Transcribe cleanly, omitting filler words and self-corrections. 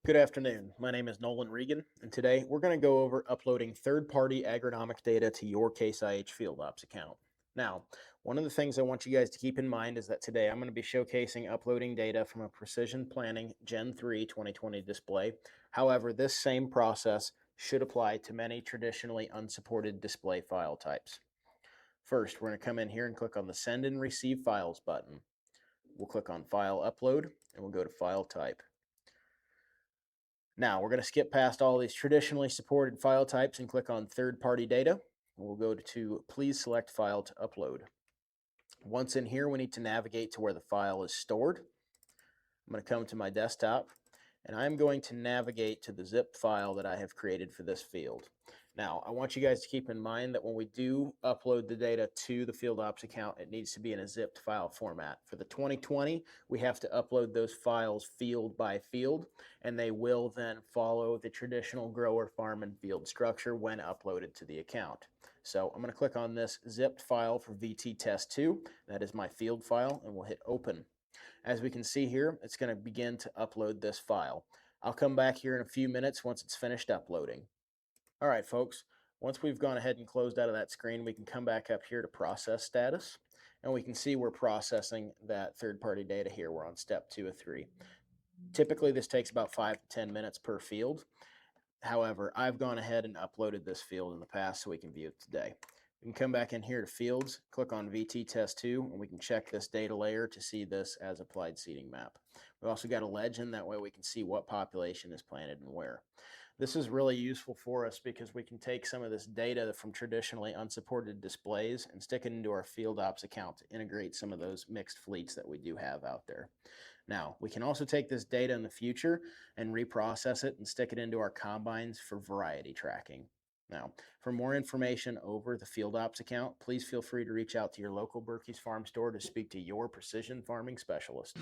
Good afternoon. My name is Nolan Regan, and today we're going to go over uploading third-party agronomic data to your KIH FieldOps account. Now, one of the things I want you guys to keep in mind is that today I'm going to be showcasing uploading data from a Precision Planting Gen 3 2020 display. However, this same process should apply to many traditionally unsupported display file types. First, we're going to come in here and click on the Send and Receive Files button. We'll click on File Upload, and we'll go to File Type. Now, we're going to skip past all these traditionally supported file types and click on third-party data. We'll go to Please Select File to Upload. Once in here, we need to navigate to where the file is stored. I'm going to come to my desktop, and I'm going to navigate to the zip file that I have created for this field. Now, I want you guys to keep in mind that when we do upload the data to the FieldOps account, it needs to be in a zipped file format. For the 2020, we have to upload those files field by field, and they will then follow the traditional grower, farm, and field structure when uploaded to the account. So I'm going to click on this zipped file for VT Test 2. That is my field file, and we'll hit Open. As we can see here, it's going to begin to upload this file. I'll come back here in a few minutes once it's finished uploading. All right, folks, once we've gone ahead and closed out of that screen, we can come back up here to process status, and we can see we're processing that third-party data here. We're on step 2 of 3. Typically, this takes about 5 to 10 minutes per field. However, I've gone ahead and uploaded this field in the past so we can view it today. We can come back in here to Fields, click on VT Test 2, and we can check this data layer to see this as applied seeding map. We've also got a legend, that way we can see what population is planted and where. This is really useful for us because we can take some of this data from traditionally unsupported displays and stick it into our FieldOps account to integrate some of those mixed fleets that we do have out there. Now, we can also take this data in the future and reprocess it and stick it into our combines for variety tracking. Now, for more information over the FieldOps account, please feel free to reach out to your local Berkey's Farm Store to speak to your precision farming specialist.